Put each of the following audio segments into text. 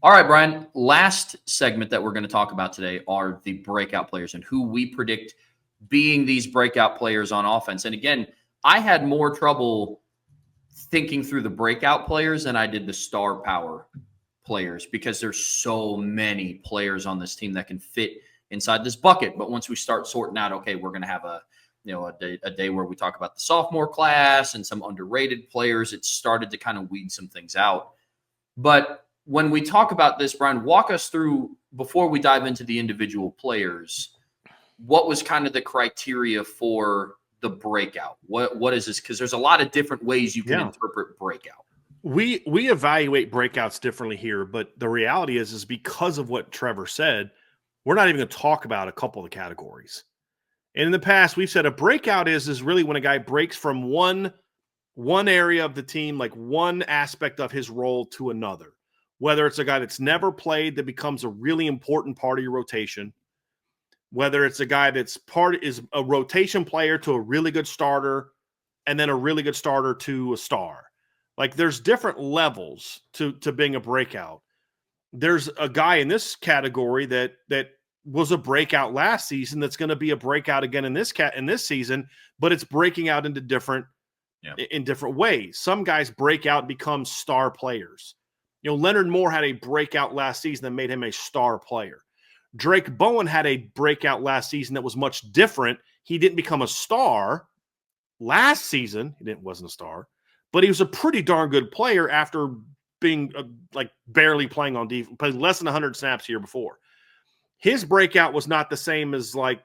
All right, Bryan, last segment that we're going to talk about today are the breakout players and who we predict being these breakout players on offense. And again, I had more trouble thinking through the breakout players than I did the star power players because there's so many players on this team that can fit inside this bucket. But once we start sorting out, okay, we're going to have a day where we talk about the sophomore class and some underrated players, it started to kind of weed some things out. But when we talk about this, Bryan, walk us through, before we dive into the individual players, what was kind of the criteria for the breakout? What is this? Because there's a lot of different ways you can interpret breakout. We evaluate breakouts differently here, but the reality is because of what Trevor said, we're not even going to talk about a couple of the categories. And in the past, we've said a breakout is really when a guy breaks from one area of the team, like one aspect of his role, to another. Whether it's a guy that's never played that becomes a really important part of your rotation, whether it's a guy that's is a rotation player to a really good starter, and then a really good starter to a star. Like there's different levels to being a breakout. There's a guy in this category that was a breakout last season that's going to be a breakout again in this season, but it's breaking out into different ways. Some guys break out and become star players. Leonard Moore had a breakout last season that made him a star player. Drake Bowen had a breakout last season that was much different. He didn't become a star last season. Wasn't a star, but he was a pretty darn good player after being barely playing on defense, playing less than 100 snaps the year before. His breakout was not the same as like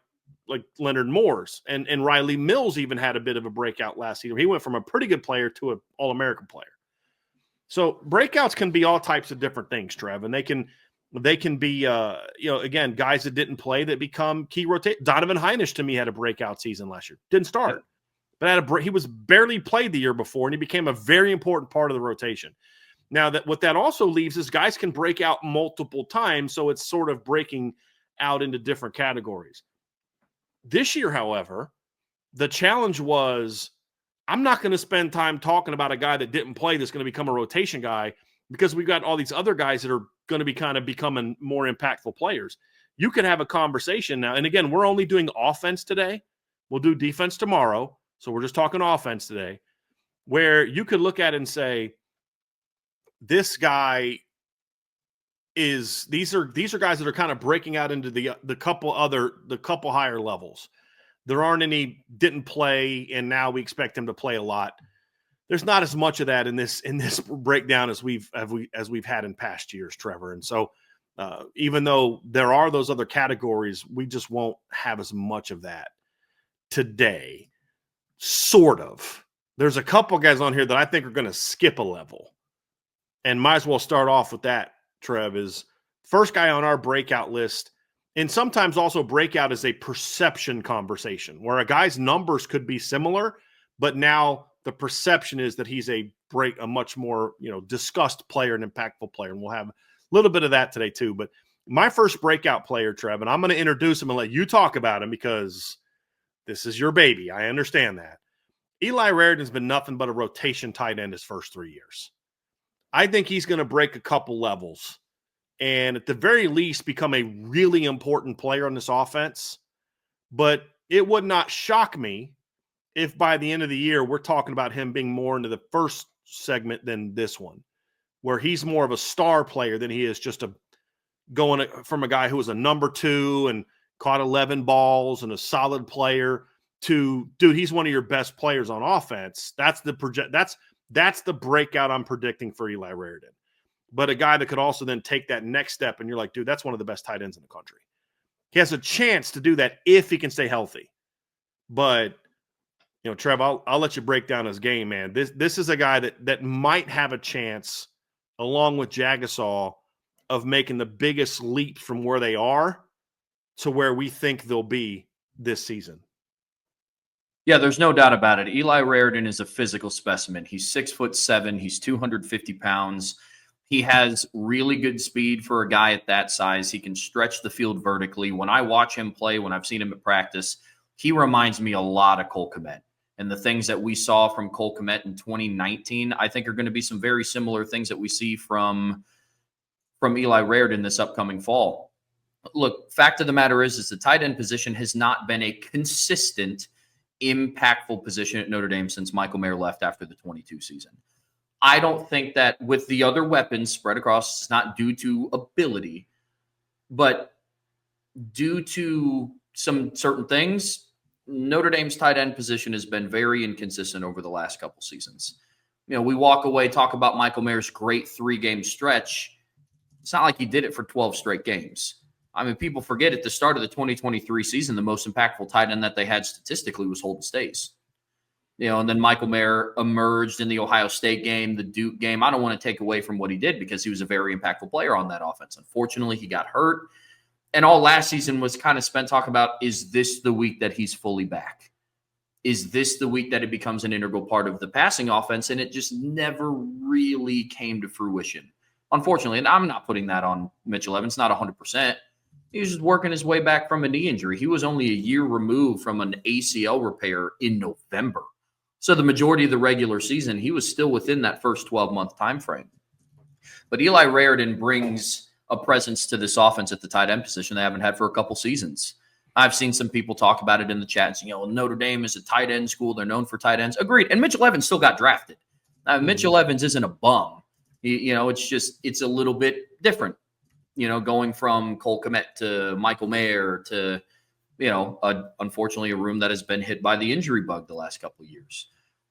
Leonard Moore's, and Riley Mills even had a bit of a breakout last season. He went from a pretty good player to an All-American player. So breakouts can be all types of different things, Trev, and they can be again, guys that didn't play that become key rotate. Donovan Heinisch to me had a breakout season last year. Didn't start, but he was barely played the year before, and he became a very important part of the rotation. Now what that also leaves is guys can break out multiple times, so it's sort of breaking out into different categories. This year, however, the challenge was I'm not going to spend time talking about a guy that didn't play that's going to become a rotation guy because we've got all these other guys that are going to be kind of becoming more impactful players. You could have a conversation now. And again, we're only doing offense today. We'll do defense tomorrow. So we're just talking offense today, where you could look at it and say, this guy is, these are guys that are kind of breaking out into the couple higher levels. There aren't any didn't play, and now we expect him to play a lot. There's not as much of that in this breakdown as we've had in past years, Trevor. And so even though there are those other categories, we just won't have as much of that today. Sort of. There's a couple guys on here that I think are going to skip a level, and might as well start off with that. Trev is first guy on our breakout list. And sometimes also breakout is a perception conversation where a guy's numbers could be similar, but now the perception is that he's a much more, discussed player, an impactful player. And we'll have a little bit of that today too. But my first breakout player, Trev, and I'm going to introduce him and let you talk about him because this is your baby. I understand that. Eli Raridan's been nothing but a rotation tight end his first 3 years. I think he's going to break a couple levels and at the very least become a really important player on this offense. But it would not shock me if by the end of the year we're talking about him being more into the first segment than this one, where he's more of a star player than he is just going from a guy who was a number 2 and caught 11 balls and a solid player to, dude, he's one of your best players on offense. That's the breakout I'm predicting for Eli Raridan. But a guy that could also then take that next step, and you're like, dude, that's one of the best tight ends in the country. He has a chance to do that if he can stay healthy. But, Trev, I'll let you break down his game, man. This is a guy that might have a chance, along with Jagasaw, of making the biggest leap from where they are to where we think they'll be this season. Yeah, there's no doubt about it. Eli Raridan is a physical specimen. He's 6'7". He's 250 pounds. He has really good speed for a guy at that size. He can stretch the field vertically. When I watch him play, when I've seen him at practice, he reminds me a lot of Cole Kmet. And the things that we saw from Cole Kmet in 2019, I think are going to be some very similar things that we see from from Eli Raridan this upcoming fall. Look, fact of the matter is the tight end position has not been a consistent, impactful position at Notre Dame since Michael Mayer left after the 22 season. I don't think that with the other weapons spread across, it's not due to ability, but due to some certain things, Notre Dame's tight end position has been very inconsistent over the last couple seasons. We walk away, talk about Michael Mayer's great 3-game stretch. It's not like he did it for 12 straight games. I mean, people forget at the start of the 2023 season, the most impactful tight end that they had statistically was Holden Staes. And then Michael Mayer emerged in the Ohio State game, the Duke game. I don't want to take away from what he did because he was a very impactful player on that offense. Unfortunately, he got hurt. And all last season was kind of spent talking about, is this the week that he's fully back? Is this the week that it becomes an integral part of the passing offense? And it just never really came to fruition, unfortunately. And I'm not putting that on Mitchell Evans, not 100%. He was just working his way back from a knee injury. He was only a year removed from an ACL repair in November. So the majority of the regular season, he was still within that first 12-month time frame. But Eli Raridan brings a presence to this offense at the tight end position they haven't had for a couple seasons. I've seen some people talk about it in the chat saying, Notre Dame is a tight end school. They're known for tight ends. Agreed. And Mitchell Evans still got drafted. Mitchell Evans isn't a bum. It's a little bit different. Going from Cole Kmet to Michael Mayer to, unfortunately a room that has been hit by the injury bug the last couple of years.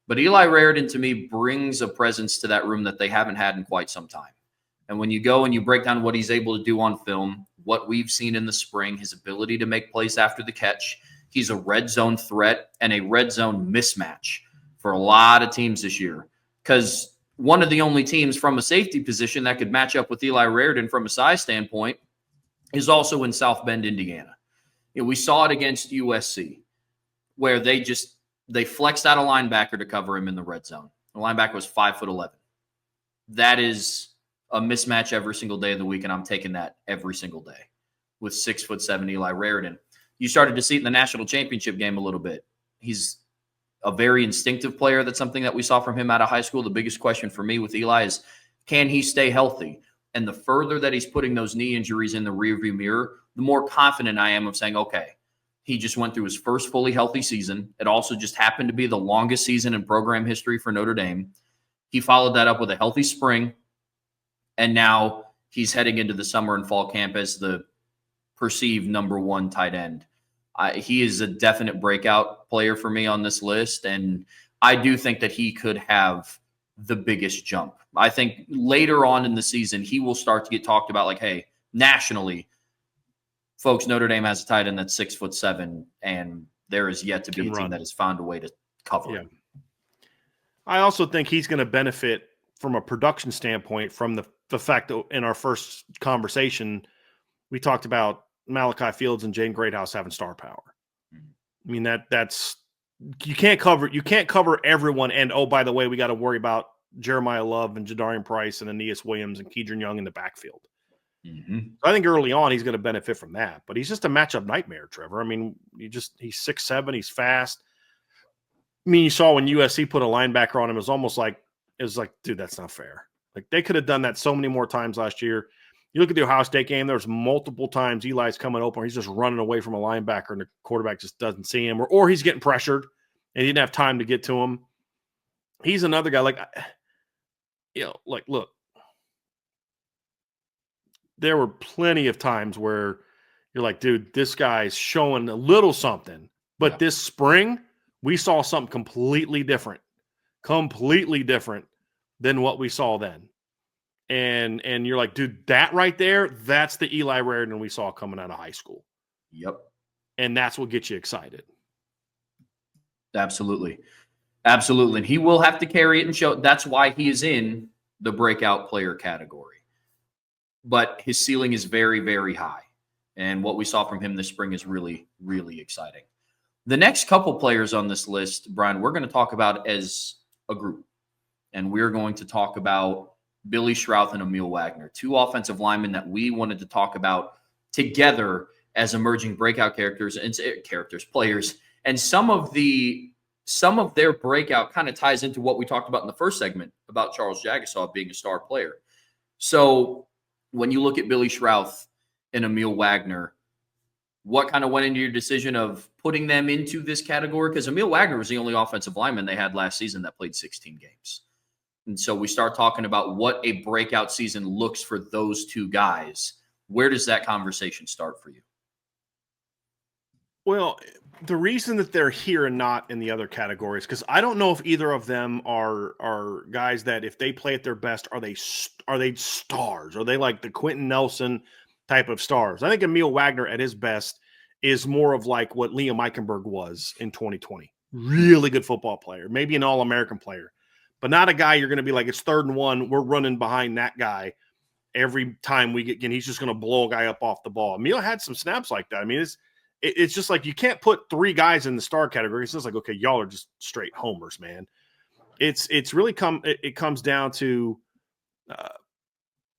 But Eli Raridan, to me, brings a presence to that room that they haven't had in quite some time. And when you go and you break down what he's able to do on film, what we've seen in the spring, his ability to make plays after the catch, he's a red zone threat and a red zone mismatch for a lot of teams this year. Because one of the only teams from a safety position that could match up with Eli Raridan from a size standpoint is also in South Bend, Indiana. We saw it against USC where they flexed out a linebacker to cover him in the red zone. The linebacker was 5'11". That is a mismatch every single day of the week, and I'm taking that every single day with 6'7" Eli Raridan. You started to see it in the national championship game a little bit. He's a very instinctive player. That's something that we saw from him out of high school. The biggest question for me with Eli is, can he stay healthy? And the further that he's putting those knee injuries in the rearview mirror, the more confident I am of saying, okay, he just went through his first fully healthy season. It also just happened to be the longest season in program history for Notre Dame. He followed that up with a healthy spring, and now he's heading into the summer and fall camp as the perceived number 1 tight end. He is a definite breakout player for me on this list, and I do think that he could have the biggest jump. I think later on in the season, he will start to get talked about like, hey, nationally, folks, Notre Dame has a tight end that's 6'7", and there is yet to be a team that has found a way to cover him. I also think he's going to benefit from a production standpoint from the fact that in our first conversation, we talked about Malachi Fields and Jane Greathouse having star power. I mean, that's you can't cover everyone. And by the way, we got to worry about Jeremiah Love and Jadarian Price and Aeneas Williams and Kedron Young in the backfield. So I think early on he's going to benefit from that, but he's just a matchup nightmare, Trevor. I mean, he's 6'7", he's fast. I mean, you saw when USC put a linebacker on him, it was like, dude, that's not fair. Like, they could have done that so many more times last year. You look at the Ohio State game, there's multiple times Eli's coming open, or he's just running away from a linebacker and the quarterback just doesn't see him, or he's getting pressured and he didn't have time to get to him. He's another guy, look, there were plenty of times where you're like, dude, this guy's showing a little something. But this spring, we saw something completely different than what we saw then. And you're like, dude, that right there, that's the Eli Raridan we saw coming out of high school. Yep. And that's what gets you excited. Absolutely. And he will have to carry it and show. That's why he is in the breakout player category. But his ceiling is very, very high. And what we saw from him this spring is really, really exciting. The next couple players on this list, Brian, we're going to talk about as a group. And we're going to talk about Billy Schrouth and Emil Wagner, 2 offensive linemen that we wanted to talk about together as emerging breakout players. And some of their breakout kind of ties into what we talked about in the first segment about Charles Jagasaw being a star player. So when you look at Billy Schrauth and Emil Wagner, what kind of went into your decision of putting them into this category? Because Emil Wagner was the only offensive lineman they had last season that played 16 games. And so we start talking about what a breakout season looks for those two guys. Where does that conversation start for you? Well, the reason that they're here and not in the other categories, because I don't know if either of them are guys that if they play at their best, are they stars? Are they like the Quentin Nelson type of stars? I think Emil Wagner at his best is more of like what Liam Eichenberg was in 2020. Really good football player, maybe an All-American player, but not a guy you're going to be like, it's 3rd and 1, we're running behind that guy every time we get, again, he's just going to blow a guy up off the ball. Emil had some snaps like that. I mean, it's just like you can't put 3 guys in the star category. It's just like, okay, y'all are just straight homers, man. It's really it comes down to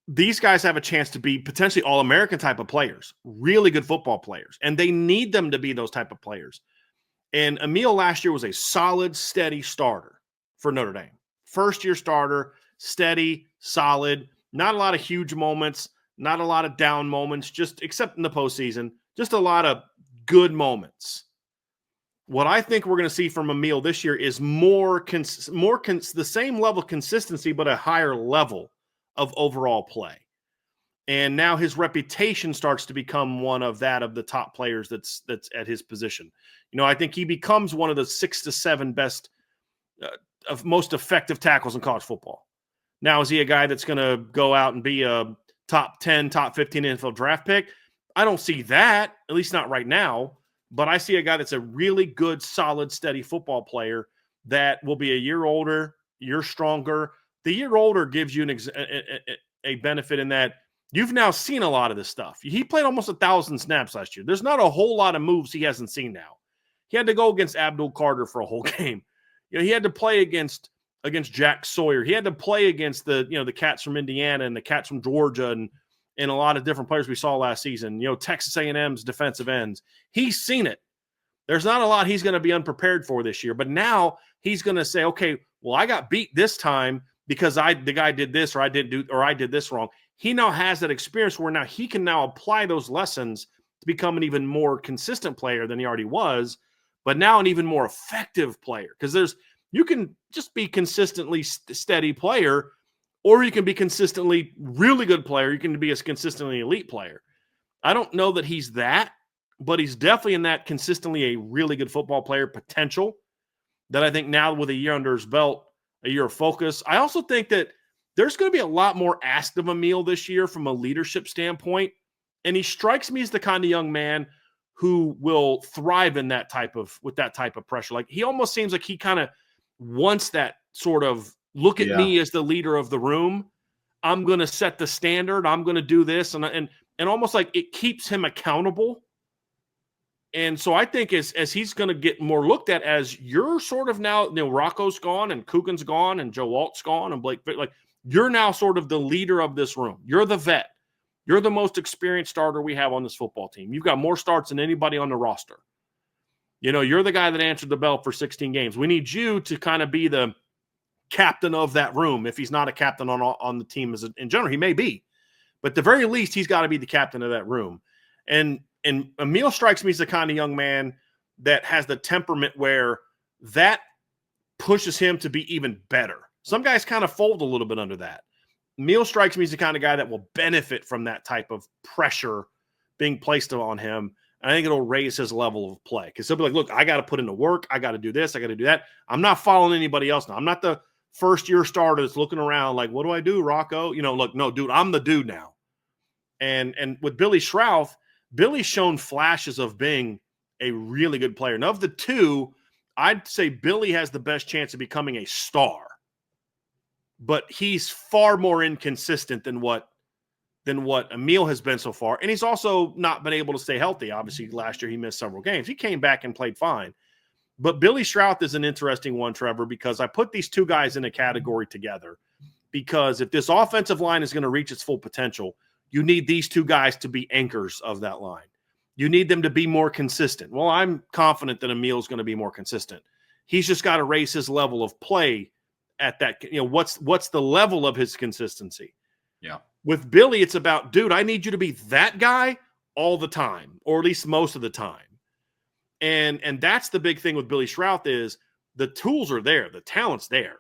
these guys have a chance to be potentially All-American type of players, really good football players, and they need them to be those type of players. And Emil last year was a solid, steady starter for Notre Dame. First-year starter, steady, solid, not a lot of huge moments, not a lot of down moments, just except in the postseason, just a lot of good moments. What I think we're going to see from Emil this year is the same level of consistency, but a higher level of overall play. And now his reputation starts to become one of the top players that's at his position. You know, I think he becomes one of the 6 to 7 best of most effective tackles in college football. Now, is he a guy that's going to go out and be a top 10, top 15 NFL draft pick? I don't see that, at least not right now. But I see a guy that's a really good, solid, steady football player that will be a year older, year stronger. The year older gives you a benefit in that you've now seen a lot of this stuff. He played almost 1,000 snaps last year. There's not a whole lot of moves he hasn't seen now. He had to go against Abdul Carter for a whole game. You know, he had to play against Jack Sawyer. He had to play against the cats from Indiana and the cats from Georgia and a lot of different players we saw last season. You know, Texas A&M's defensive ends. He's seen it. There's not a lot he's going to be unprepared for this year. But now he's going to say, okay, well, I got beat this time because the guy did this or I did this wrong. He now has that experience where now he can now apply those lessons to become an even more consistent player than he already was, but now an even more effective player. Because you can just be consistently steady player, or you can be consistently really good player. You can be a consistently elite player. I don't know that he's that, but he's definitely in that consistently a really good football player potential that I think now with a year under his belt, a year of focus. I also think that there's going to be a lot more asked of Emil this year from a leadership standpoint. And he strikes me as the kind of young man who will thrive in with that type of pressure. Like he almost seems like he kind of wants that sort of look at me as the leader of the room. I'm going to set the standard. I'm going to do this. And almost like it keeps him accountable. And so I think as he's going to get more looked at as you're sort of now, Rocco's gone and Coogan's gone and Joe Alt's gone and Blake, like you're now sort of the leader of this room. You're the vet. You're the most experienced starter we have on this football team. You've got more starts than anybody on the roster. You know, you're the guy that answered the bell for 16 games. We need you to kind of be the captain of that room. If he's not a captain on the team in general, he may be. But at the very least, he's got to be the captain of that room. And Emil strikes me as the kind of young man that has the temperament where that pushes him to be even better. Some guys kind of fold a little bit under that. Emil strikes me as the kind of guy that will benefit from that type of pressure being placed on him. I think it'll raise his level of play because he'll be like, look, I got to put in the work. I got to do this. I got to do that. I'm not following anybody else now. I'm not the first-year starter that's looking around like, what do I do, Rocco? Look, no, dude, I'm the dude now. And with Billy Schrauth, Billy's shown flashes of being a really good player. And of the two, I'd say Billy has the best chance of becoming a star. But he's far more inconsistent than what Emil has been so far. And he's also not been able to stay healthy. Obviously, last year he missed several games. He came back and played fine. But Billy Schrauth is an interesting one, Trevor, because I put these two guys in a category together. Because if this offensive line is going to reach its full potential, you need these two guys to be anchors of that line. You need them to be more consistent. Well, I'm confident that Emil's going to be more consistent. He's just got to raise his level of play at that. What's the level of his consistency? Yeah. With Billy, it's about, dude, I need you to be that guy all the time, or at least most of the time. And that's the big thing with Billy Schrauth is the tools are there, the talent's there.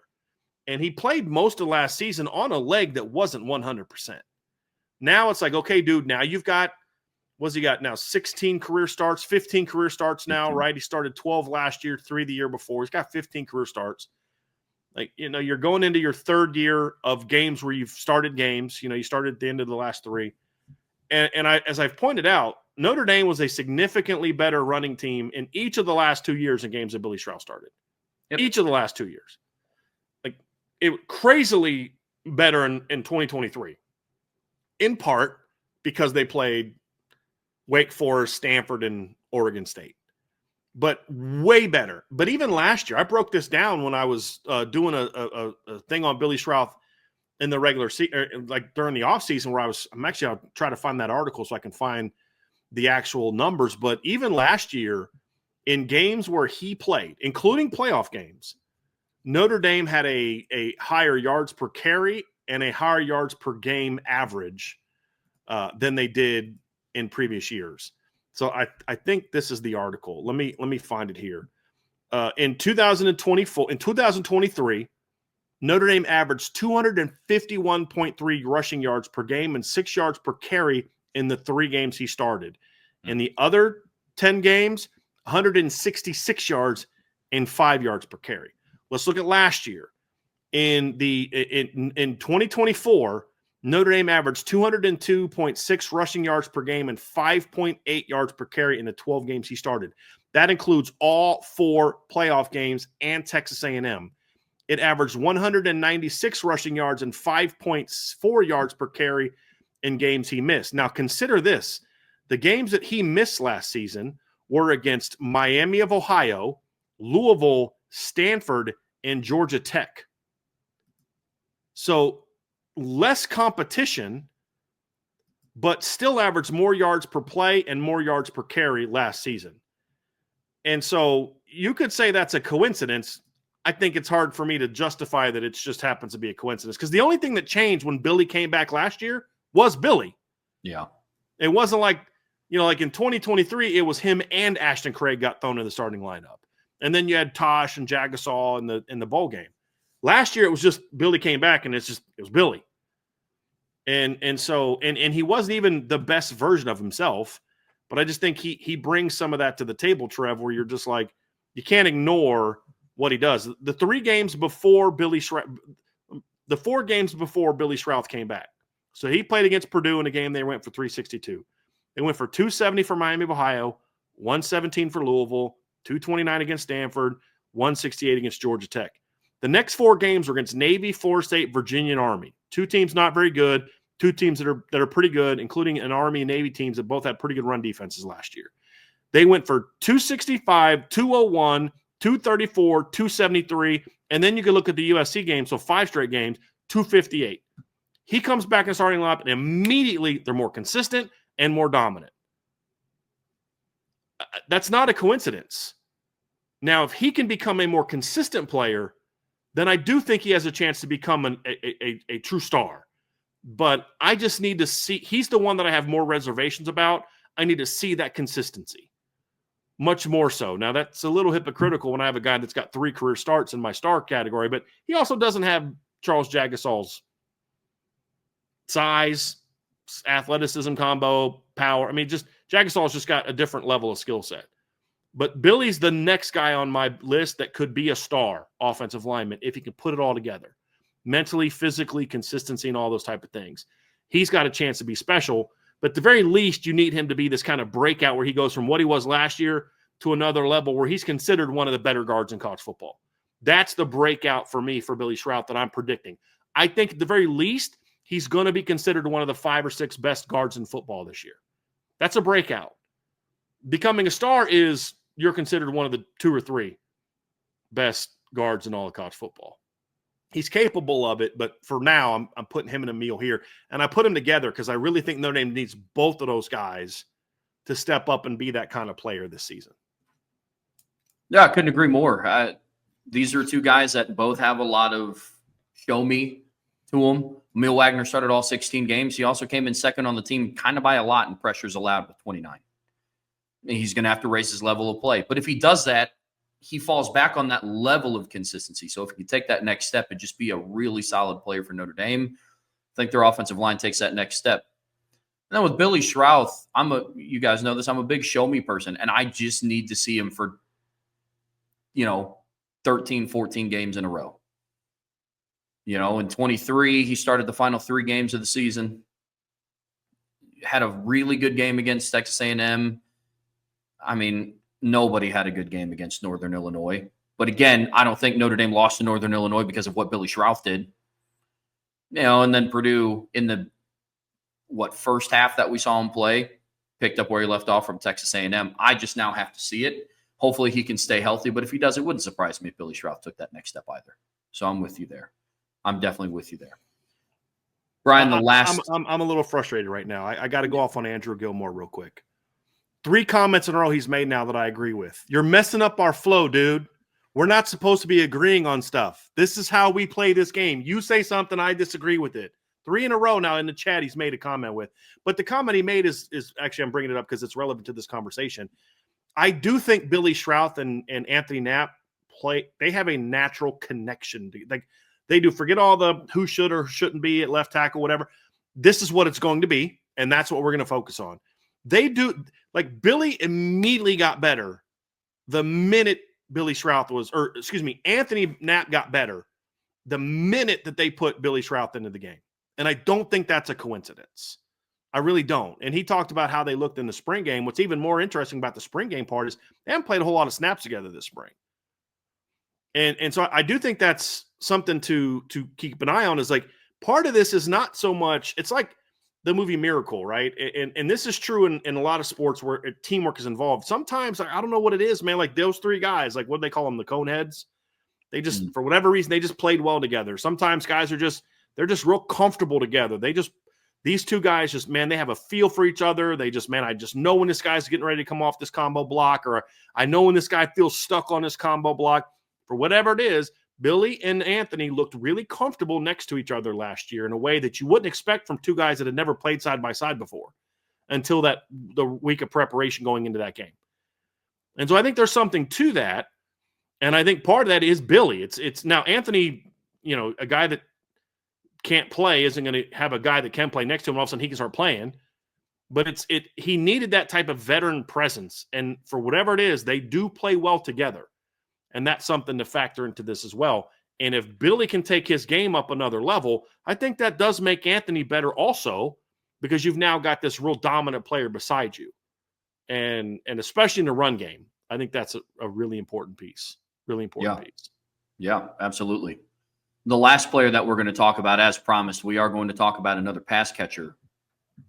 And he played most of last season on a leg that wasn't 100%. Now it's like, okay, dude, now you've got, what's he got now? 16 career starts, 15 career starts now, 15. right? He started 12 last year, 3 the year before. He's got 15 career starts. Like, you're going into your third year of games where you've started games. You started at the end of the last 3. And as I've pointed out, Notre Dame was a significantly better running team in each of the last 2 years in games that Billy Schrauth started. Yep. Each of the last 2 years. Like, it crazily better in 2023. In part because they played Wake Forest, Stanford, and Oregon State. But way better. But even last year, I broke this down when I was doing a thing on Billy Schrauth in the regular season, like during the offseason, where I'll try to find that article so I can find the actual numbers. But even last year, in games where he played, including playoff games, Notre Dame had a higher yards per carry and a higher yards per game average than they did in previous years. So I think this is the article. Let me find it here. In 2023, Notre Dame averaged 251.3 rushing yards per game and 6 yards per carry in the 3 games he started. In the other 10 games, 166 yards and 5 yards per carry. Let's look at last year. In 2024, Notre Dame averaged 202.6 rushing yards per game and 5.8 yards per carry in the 12 games he started. That includes all 4 playoff games and Texas A&M. It averaged 196 rushing yards and 5.4 yards per carry in games he missed. Now, consider this. The games that he missed last season were against Miami of Ohio, Louisville, Stanford, and Georgia Tech. So, less competition, but still averaged more yards per play and more yards per carry last season. And so you could say that's a coincidence. I think it's hard for me to justify that it just happens to be a coincidence because the only thing that changed when Billy came back last year was Billy. Yeah. It wasn't like, like in 2023, it was him and Ashton Craig got thrown in the starting lineup. And then you had Tosh and Jagasol in the bowl game. Last year, it was just Billy came back, and it was Billy. And so he wasn't even the best version of himself, but I just think he brings some of that to the table, Trev, where you're just like, you can't ignore what he does. The 4 games before Billy Schrauth came back. So he played against Purdue in a game they went for 362. They went for 270 for Miami of Ohio, 117 for Louisville, 229 against Stanford, 168 against Georgia Tech. The next 4 games were against Navy, Florida State, Virginia, and Army. 2 teams not very good, 2 teams that are pretty good, including an Army and Navy teams that both had pretty good run defenses last year. They went for 265, 201, 234, 273, and then you can look at the USC game, so 5 straight games, 258. He comes back in the starting lineup, and immediately they're more consistent and more dominant. That's not a coincidence. Now, if he can become a more consistent player, then I do think he has a chance to become a true star. But I just need to see – he's the one that I have more reservations about. I need to see that consistency much more so. Now, that's a little hypocritical when I have a guy that's got 3 career starts in my star category, but he also doesn't have Charles Jagasol's size, athleticism combo, power. I mean, just Jagasol's just got a different level of skill set. But Billy's the next guy on my list that could be a star offensive lineman if he can put it all together. Mentally, physically, consistency, and all those type of things. He's got a chance to be special, but at the very least, you need him to be this kind of breakout where he goes from what he was last year to another level where he's considered one of the better guards in college football. That's the breakout for me for Billy Schrauth that I'm predicting. I think at the very least, he's going to be considered one of the 5 or 6 best guards in football this year. That's a breakout. Becoming a star is you're considered one of the 2 or 3 best guards in all of college football. He's capable of it, but for now, I'm putting him in a meal here. And I put him together because I really think Notre Dame needs both of those guys to step up and be that kind of player this season. Yeah, I couldn't agree more. These are 2 guys that both have a lot of show me to him. Emil Wagner started all 16 games. He also came in second on the team kind of by a lot in pressures allowed with 29. He's going to have to raise his level of play. But if he does that, he falls back on that level of consistency. So if he can take that next step and just be a really solid player for Notre Dame, I think their offensive line takes that next step. And then with Billy Schrouth, you guys know this, I'm a big show me person, and I just need to see him for, 13, 14 games in a row. In 23, he started the final 3 games of the season. Had a really good game against Texas A&M. I mean, nobody had a good game against Northern Illinois. But again, I don't think Notre Dame lost to Northern Illinois because of what Billy Schrouth did. And then Purdue in the first half that we saw him play, picked up where he left off from Texas A&M. I just now have to see it. Hopefully he can stay healthy, but if he does, it wouldn't surprise me if Billy Schrouth took that next step either. So I'm with you there. I'm definitely with you there. Brian, I'm a little frustrated right now. I got to go off on Andrew Gilmore real quick. 3 comments in a row he's made now that I agree with. You're messing up our flow, dude. We're not supposed to be agreeing on stuff. This is how we play this game. You say something, I disagree with it. 3 in a row now in the chat he's made a comment with. But the comment he made is actually, I'm bringing it up because it's relevant to this conversation. I do think Billy Schrouth and Anthony Knapp they have a natural connection. Like they do. Forget all the who should or shouldn't be at left tackle, whatever. This is what it's going to be, and that's what we're going to focus on. They do. Like Billy immediately got better the minute Anthony Knapp got better the minute that they put Billy Schrouth into the game. And I don't think that's a coincidence. I really don't. And he talked about how they looked in the spring game. What's even more interesting about the spring game part is they haven't played a whole lot of snaps together this spring. And so I do think that's something to keep an eye on, is like part of this is not so much, it's like the movie Miracle, right? And this is true in a lot of sports where teamwork is involved. Sometimes, I don't know what it is, man, like those 3 guys, like what do they call them? The Coneheads. They just, for whatever reason, they just played well together. Sometimes guys they're just real comfortable together. These 2 guys just, man, they have a feel for each other. They just, man, I just know when this guy's getting ready to come off this combo block, or I know when this guy feels stuck on this combo block. For whatever it is, Billy and Anthony looked really comfortable next to each other last year in a way that you wouldn't expect from 2 guys that had never played side by side before until the week of preparation going into that game. And so I think there's something to that. And I think part of that is Billy. It's now Anthony, a guy that can't play isn't going to have a guy that can play next to him. All of a sudden he can start playing, but he needed that type of veteran presence. And for whatever it is, they do play well together. And that's something to factor into this as well. And if Billy can take his game up another level, I think that does make Anthony better also, because you've now got this real dominant player beside you. And especially in the run game, I think that's a really important piece. Really important piece. Yeah, absolutely. The last player that we're going to talk about, as promised, we are going to talk about another pass catcher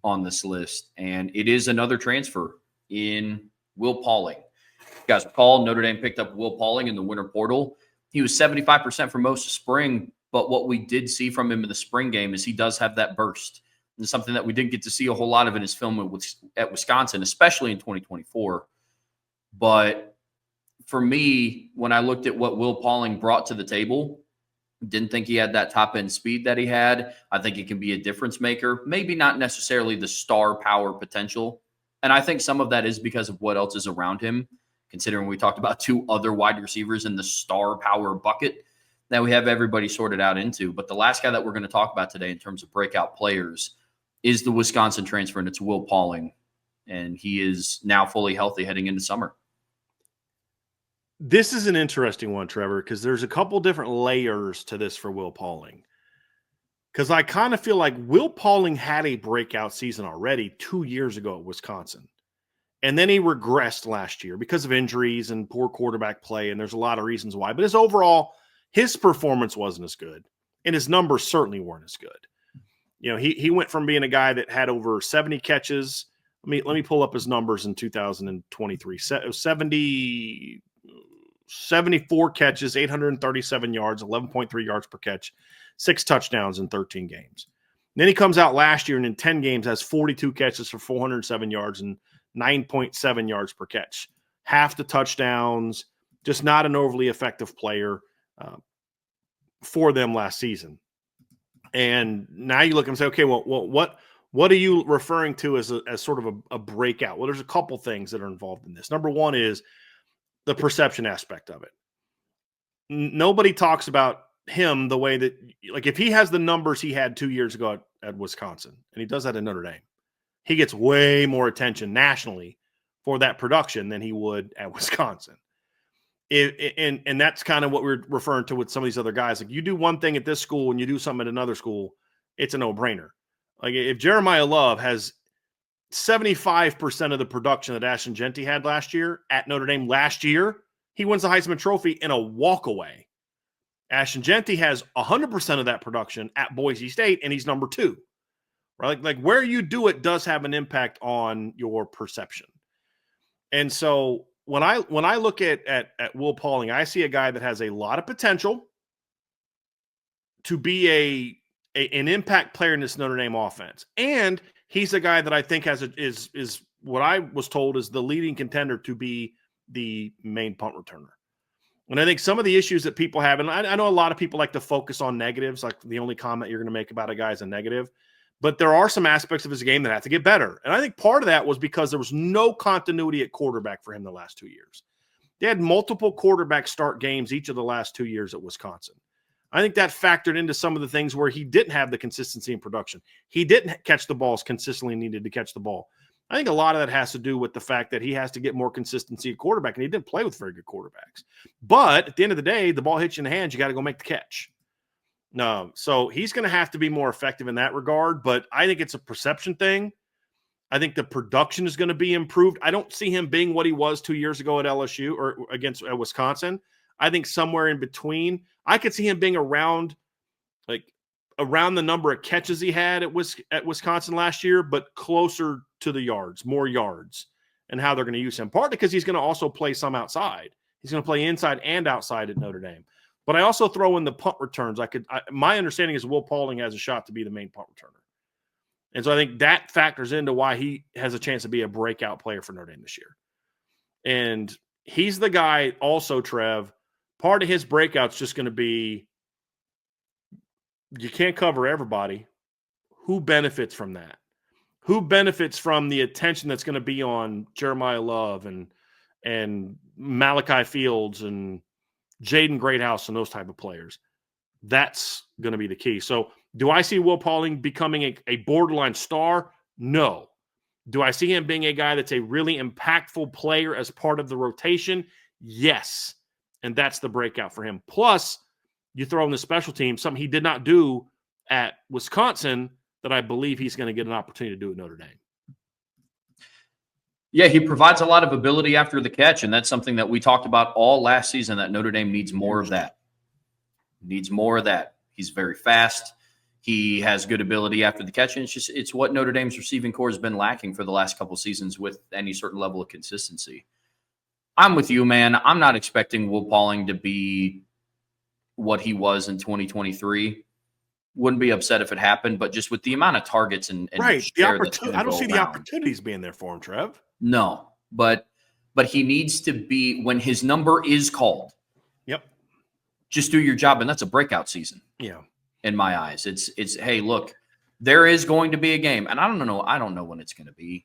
on this list. And it is another transfer in Will Pauling. You guys recall Notre Dame picked up Will Pauling in the winter portal. He was 75% for most of spring, but what we did see from him in the spring game is he does have that burst. And something that we didn't get to see a whole lot of in his film at Wisconsin, especially in 2024. But for me, when I looked at what Will Pauling brought to the table, didn't think he had that top-end speed that he had. I think he can be a difference maker. Maybe not necessarily the star power potential. And I think some of that is because of what else is around him, considering we talked about 2 other wide receivers in the star power bucket that we have everybody sorted out into. But the last guy that we're going to talk about today in terms of breakout players is the Wisconsin transfer, and it's Will Pauling. And he is now fully healthy heading into summer. This is an interesting one, Trevor, because there's a couple different layers to this for Will Pauling. Because I kind of feel like Will Pauling had a breakout season already 2 years ago at Wisconsin. And then he regressed last year because of injuries and poor quarterback play, and there's a lot of reasons why. But his performance wasn't as good, and his numbers certainly weren't as good. He went from being a guy that had over 70 catches. Let me pull up his numbers in 2023. 74 catches, 837 yards, 11.3 yards per catch, 6 touchdowns in 13 games. And then he comes out last year and in 10 games has 42 catches for 407 yards and 9.7 yards per catch. Half the touchdowns, just not an overly effective player for them last season. And now you look and say, okay, well, what are you referring to as sort of a breakout? Well, there's a couple things that are involved in this. Number one is the perception aspect of it. Nobody talks about him the way that, like, if he has the numbers he had 2 years ago at Wisconsin, and he does that in Notre Dame, he gets way more attention nationally for that production than he would at Wisconsin. And that's kind of what we're referring to with some of these other guys. Like, you do one thing at this school and you do something at another school, it's a no-brainer. Like, if Jeremiah Love has 75% of the production that Ashton Jeanty had last year at Notre Dame last year, he wins the Heisman Trophy in a walkaway. Ashton Jeanty has 100% of that production at Boise State, and he's number 2. Right? Like where you do it does have an impact on your perception. And so when I look at Will Pauling, I see a guy that has a lot of potential to be an impact player in this Notre Dame offense. And he's a guy that I think is what I was told is the leading contender to be the main punt returner. And I think some of the issues that people have, and I know a lot of people like to focus on negatives, like the only comment you're going to make about a guy is a negative, but there are some aspects of his game that have to get better. And I think part of that was because there was no continuity at quarterback for him the last 2 years. They had multiple quarterbacks start games each of the last 2 years at Wisconsin. I think that factored into some of the things where he didn't have the consistency in production. He didn't catch the balls consistently needed to catch the ball. I think a lot of that has to do with the fact that he has to get more consistency at quarterback, and he didn't play with very good quarterbacks. But at the end of the day, the ball hits you in the hands, you got to go make the catch. No, so he's going to have to be more effective in that regard, but I think it's a perception thing. I think the production is going to be improved. I don't see him being what he was 2 years ago at LSU or against Wisconsin. I think somewhere in between. I could see him being around the number of catches he had at Wisconsin last year, but closer to the yards, more yards, and how they're going to use him. Partly because he's going to also play some outside. He's going to play inside and outside at Notre Dame. But I also throw in the punt returns. My understanding is Will Pauling has a shot to be the main punt returner. And so I think that factors into why he has a chance to be a breakout player for Notre Dame this year. And he's the guy also, Trev, part of his breakout's just going to be you can't cover everybody. Who benefits from that? Who benefits from the attention that's going to be on Jeremiah Love and Malachi Fields and Jaden Greathouse and those type of players? That's going to be the key. So do I see Will Pauling becoming a borderline star? No. Do I see him being a guy that's a really impactful player as part of the rotation? Yes. And that's the breakout for him. Plus, you throw in the special team, something he did not do at Wisconsin that I believe he's going to get an opportunity to do at Notre Dame. Yeah, he provides a lot of ability after the catch, and that's something that we talked about all last season, that Notre Dame needs more of that. Needs more of that. He's very fast. He has good ability after the catch, and it's what Notre Dame's receiving core has been lacking for the last couple of seasons with any certain level of consistency. I'm with you, man. I'm not expecting Will Pauling to be what he was in 2023. Wouldn't be upset if it happened, but just with the amount of targets and right, the opportunity, I don't see the opportunities being there for him, Trev. No, but he needs to be, when his number is called. Yep. Just do your job, and that's a breakout season. Yeah. In my eyes, it's hey, look, there is going to be a game, and I don't know when it's going to be.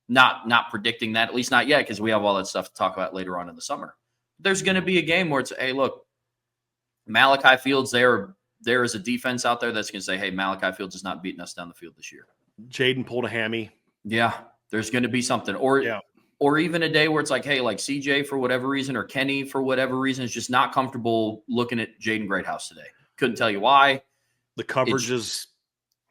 Not predicting that, at least not yet, because we have all that stuff to talk about later on in the summer. There's going to be a game where it's, hey, look, Malachi Fields, there is a defense out there that's going to say, hey, Malachi Fields is not beating us down the field this year. Jaden pulled a hammy. Yeah, there's going to be something. Or even a day where it's like, hey, like CJ for whatever reason or Kenny for whatever reason is just not comfortable looking at Jaden Greathouse today. Couldn't tell you why. The coverage is,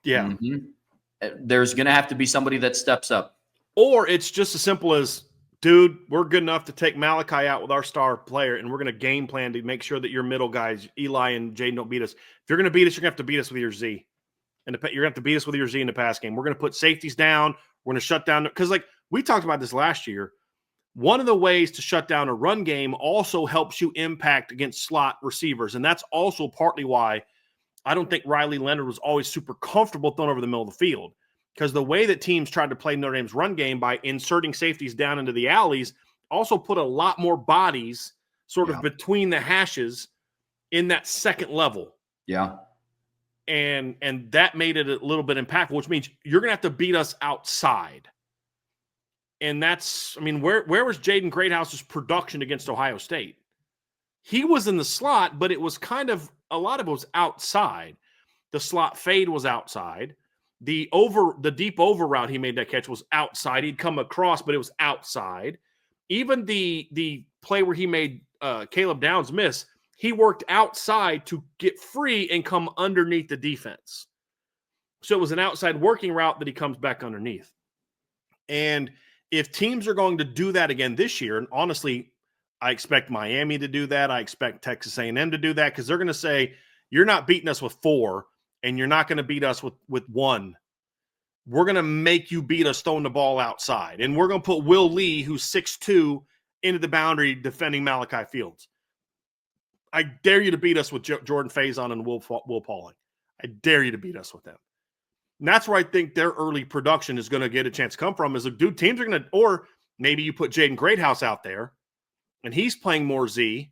yeah. Mm-hmm. There's going to have to be somebody that steps up. Or it's just as simple as, dude, we're good enough to take Malachi out with our star player, and we're going to game plan to make sure that your middle guys, Eli and Jaden, don't beat us. If you're going to beat us, you're going to have to beat us with your Z. And you're going to have to beat us with your Z in the pass game. We're going to put safeties down. We're going to shut down. Because, like, we talked about this last year. One of the ways to shut down a run game also helps you impact against slot receivers. And that's also partly why I don't think Riley Leonard was always super comfortable throwing over the middle of the field. Because the way that teams tried to play Notre Dame's run game by inserting safeties down into the alleys also put a lot more bodies sort of between the hashes in that second level. Yeah. And that made it a little bit impactful, which means you're going to have to beat us outside. And that's, I mean, where was Jaden Greathouse's production against Ohio State? He was in the slot, but it was kind of, a lot of it was outside. The slot fade was outside. The deep over route he made that catch was outside. He'd come across, but it was outside. Even the play where he made Caleb Downs miss, he worked outside to get free and come underneath the defense. So it was an outside working route that he comes back underneath. And if teams are going to do that again this year, and honestly, I expect Miami to do that. I expect Texas A&M to do that because they're going to say, you're not beating us with 4, and you're not going to beat us with 1. We're going to make you beat us throwing the ball outside. And we're going to put Will Lee, who's 6'2", into the boundary defending Malachi Fields. I dare you to beat us with Jordan Faison and Will Pauling. I dare you to beat us with them. And that's where I think their early production is going to get a chance to come from, is like, teams are going to, or maybe you put Jaden Greathouse out there and he's playing more Z,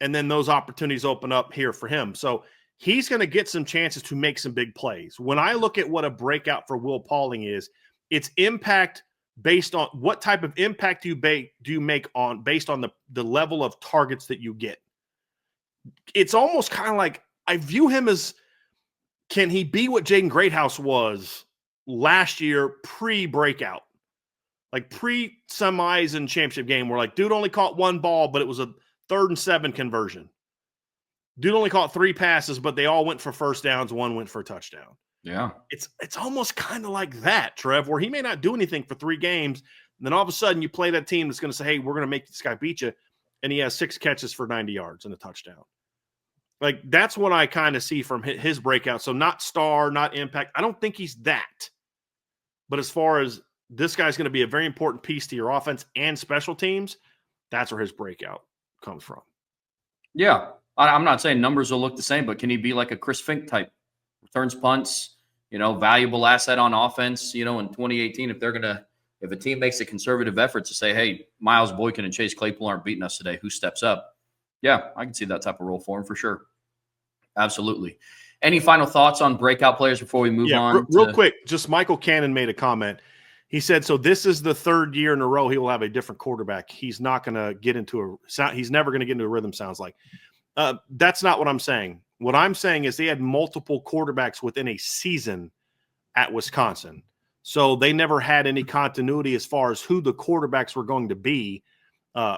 and then those opportunities open up here for him. So he's going to get some chances to make some big plays. When I look at what a breakout for Will Pauling is, it's impact based on what type of impact do you make on based on the level of targets that you get. It's almost kind of like, I view him as, can he be what Jaden Greathouse was last year pre-breakout? Like pre-semis and championship game where like, dude only caught 1 ball, but it was a 3rd and 7 conversion. Dude only caught 3 passes, but they all went for first downs. 1 went for a touchdown. Yeah. It's almost kind of like that, Trev, where he may not do anything for 3 games. And then all of a sudden you play that team that's going to say, hey, we're going to make this guy beat you. And he has 6 catches for 90 yards and a touchdown. Like, that's what I kind of see from his breakout. So not star, not impact. I don't think he's that. But as far as this guy's going to be a very important piece to your offense and special teams, that's where his breakout comes from. Yeah. I'm not saying numbers will look the same, but can he be like a Chris Fink type? Returns punts, valuable asset on offense, in 2018, if a team makes a conservative effort to say, hey, Miles Boykin and Chase Claypool aren't beating us today, who steps up? Yeah, I can see that type of role for him for sure. Absolutely. Any final thoughts on breakout players before we move on? Real quick, just Michael Cannon made a comment. He said, so this is the 3rd year in a row he will have a different quarterback. He's not going to get into he's never going to get into a rhythm, sounds like. That's not what I'm saying. What I'm saying is they had multiple quarterbacks within a season at Wisconsin. So they never had any continuity as far as who the quarterbacks were going to be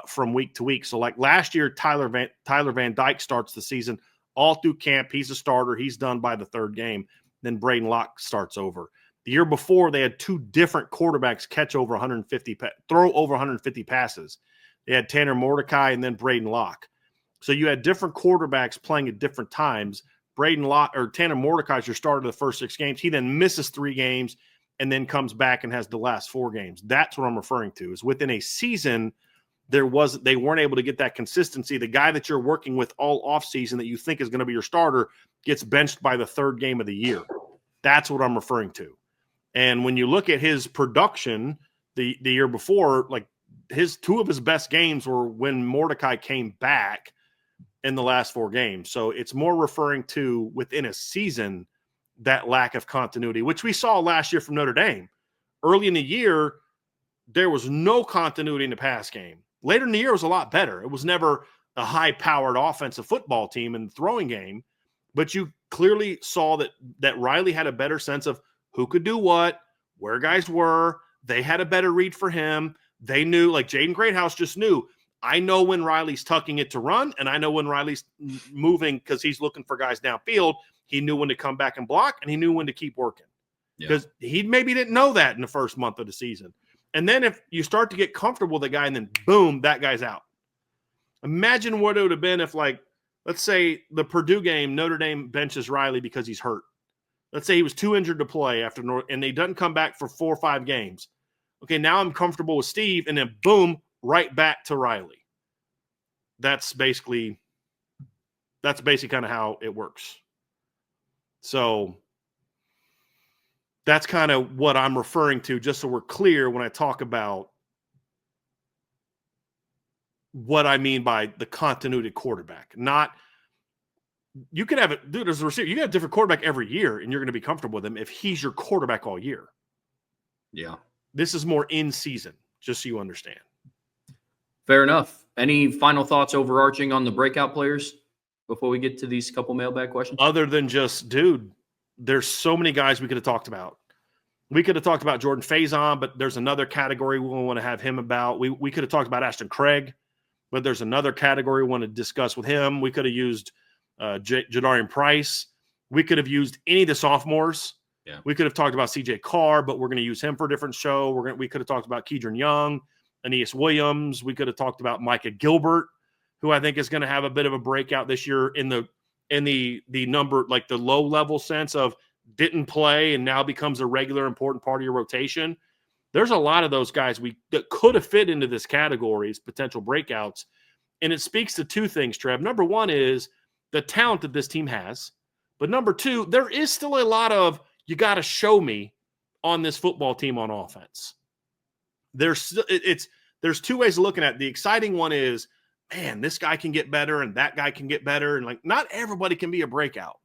from week to week. So like last year, Tyler Van Dyke starts the season all through camp. He's a starter. He's done by the 3rd game. Then Braden Locke starts over. The year before, they had 2 different quarterbacks throw over 150 passes. They had Tanner Mordecai and then Braden Locke. So you had different quarterbacks playing at different times. Tanner Mordecai is your starter of the first 6 games. He then misses 3 games and then comes back and has the last 4 games. That's what I'm referring to, is within a season, they weren't able to get that consistency. The guy that you're working with all offseason that you think is going to be your starter gets benched by the 3rd game of the year. That's what I'm referring to. And when you look at his production the year before, like 2 of his best games were when Mordecai came back in the last 4 games. So it's more referring to within a season, that lack of continuity, which we saw last year from Notre Dame. Early in the year, there was no continuity in the pass game. Later in the year, it was a lot better. It was never a high-powered offensive football team in the throwing game, but you clearly saw that Riley had a better sense of who could do what, where guys were. They had a better read for him. They knew, like Jaden Greathouse just knew, I know when Riley's tucking it to run, and I know when Riley's moving because he's looking for guys downfield. He knew when to come back and block, and he knew when to keep working. Because he maybe didn't know that in the first month of the season. And then if you start to get comfortable with the guy and then boom, that guy's out. Imagine what it would have been if, like, let's say the Purdue game, Notre Dame benches Riley because he's hurt. Let's say he was too injured to play and he doesn't come back for 4 or 5 games. Okay, now I'm comfortable with Steve, and then boom, right back to Riley. That's basically kind of how it works. So that's kind of what I'm referring to, just so we're clear when I talk about what I mean by the continuity quarterback. Not you could have it, dude, as a receiver, you got a different quarterback every year, and you're going to be comfortable with him if he's your quarterback all year. Yeah. This is more in season, just so you understand. Fair enough. Any final thoughts overarching on the breakout players before we get to these couple mailbag questions? Other than just, dude, there's so many guys we could have talked about. We could have talked about Jordan Faison, but there's another category we want to have him about. We could have talked about Ashton Craig, but there's another category we want to discuss with him. We could have used Jadarian Price. We could have used any of the sophomores. Yeah. We could have talked about CJ Carr, but we're going to use him for a different show. We could have talked about Keidron Young, Aeneas Williams. We could have talked about Micah Gilbert, who I think is going to have a bit of a breakout this year in the number, like the low level sense of didn't play and now becomes a regular important part of your rotation. There's a lot of those guys that could have fit into this category as potential breakouts. And it speaks to two things, Trev. Number one is the talent that this team has. But number two, there is still a lot of, you got to show me on this football team on offense. There's two ways of looking at it. The exciting one is, man, this guy can get better and that guy can get better. And like, not everybody can be a breakout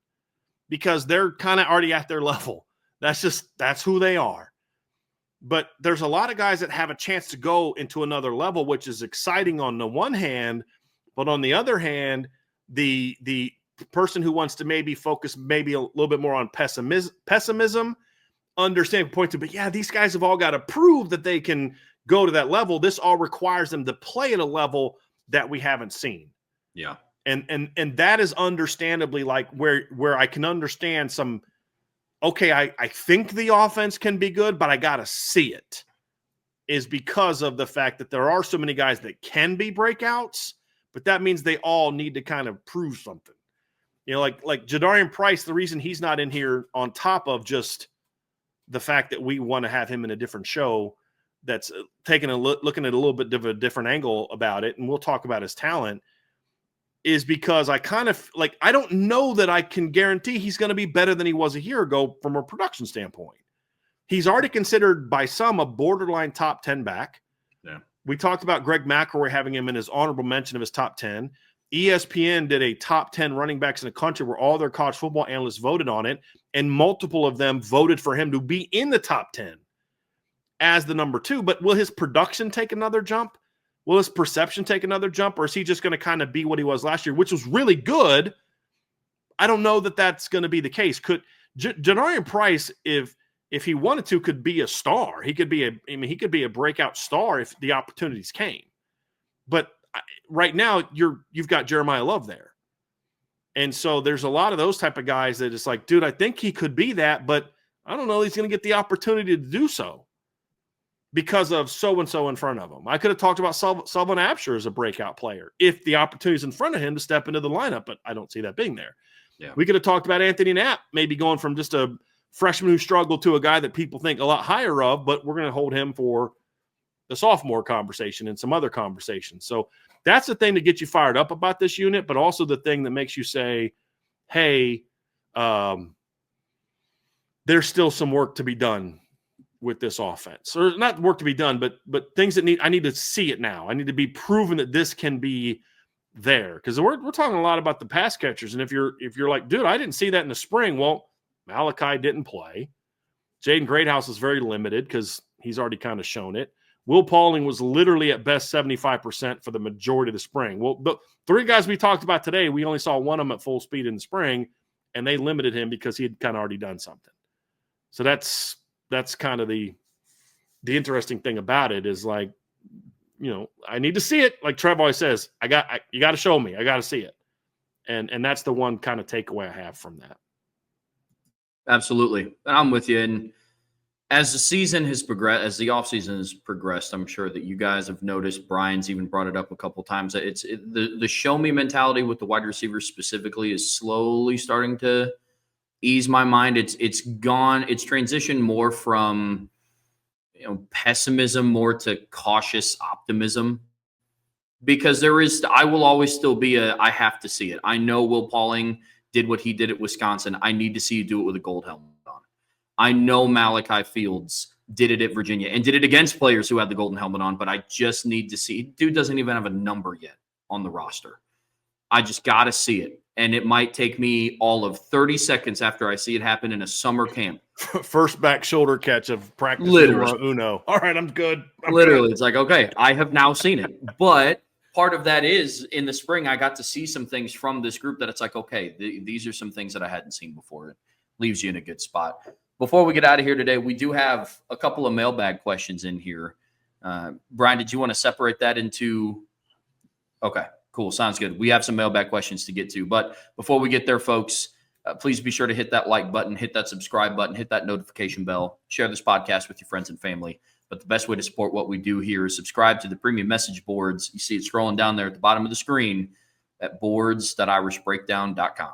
because they're kind of already at their level. That's who they are. But there's a lot of guys that have a chance to go into another level, which is exciting on the one hand, but on the other hand, the person who wants to maybe focus maybe a little bit more on pessimism, understand, point to, but yeah, these guys have all got to prove that they can go to that level. This all requires them to play at a level that we haven't seen. Yeah. And that is understandably like where I can understand some, okay, I think the offense can be good, but I got to see it, is because of the fact that there are so many guys that can be breakouts, but that means they all need to kind of prove something. You know, like Jadarian Price, the reason he's not in here on top of just the fact that we want to have him in a different show that's looking at a little bit of a different angle about it, and we'll talk about his talent, is because I kind of like, I don't know that I can guarantee he's going to be better than he was a year ago from a production standpoint. He's already considered by some a borderline top 10 back. Yeah. We talked about Greg McElroy having him in his honorable mention of his top 10. ESPN did a top 10 running backs in the country where all their college football analysts voted on it, and multiple of them voted for him to be in the top 10 as the number 2. But will his production take another jump? Will his perception take another jump, or is he just going to kind of be what he was last year, which was really good? I don't know that that's going to be the case. Could Jadarian Price, if he wanted to, could be a star. He could be a breakout star if the opportunities came. But right now, you've got Jeremiah Love there, and so there's a lot of those type of guys that it's like, dude, I think he could be that, but I don't know he's going to get the opportunity to do so because of so-and-so in front of him. I could have talked about Sullivan Absher as a breakout player if the opportunity is in front of him to step into the lineup, but I don't see that being there. Yeah. We could have talked about Anthony Knapp maybe going from just a freshman who struggled to a guy that people think a lot higher of, but we're going to hold him for the sophomore conversation and some other conversations. So that's the thing to get you fired up about this unit, but also the thing that makes you say, hey, there's still some work to be done with this offense, or not work to be done, but things that I need to see it now. I need to be proven that this can be there, because we're talking a lot about the pass catchers. And if you're like, dude, I didn't see that in the spring. Well, Malachi didn't play. Jaden Greathouse is very limited because he's already kind of shown it. Will Pauling was literally at best 75% for the majority of the spring. Well, the 3 guys we talked about today, we only saw one of them at full speed in the spring, and they limited him because he had kind of already done something. So that's kind of the interesting thing about it, is like, you know, I need to see it. Like Trev always says, you got to show me. I got to see it. And that's the one kind of takeaway I have from that. Absolutely. I'm with you. And as the season has progressed, as the offseason has progressed, I'm sure that you guys have noticed, Brian's even brought it up a couple times, that the show me mentality with the wide receivers specifically is slowly starting to ease my mind. It's transitioned more from, you know, pessimism more to cautious optimism, because I will always still be I have to see it. I know Will Pauling did what he did at Wisconsin. I need to see you do it with a gold helmet on. I know Malachi Fields did it at Virginia and did it against players who had the golden helmet on, but I just need to see. Dude doesn't even have a number yet on the roster. I just got to see it. and it might take me all of 30 seconds after I see it happen in a summer camp. First back shoulder catch of practice Literally. numero uno. All right, I'm good. Literally, it's like, okay, I have now seen it. But part of that is in the spring, I got to see some things from this group that it's like, okay, these are some things that I hadn't seen before. It leaves you in a good spot. Before we get out of here today, we do have a couple of mailbag questions in here. Bryan, did you want to separate that into? Okay, cool. Sounds good. We have some mailbag questions to get to. But before we get there, folks, please be sure to hit that like button, hit that subscribe button, hit that notification bell, share this podcast with your friends and family. But the best way to support what we do here is subscribe to the premium message boards. You see it scrolling down there at the bottom of the screen at boards.irishbreakdown.com.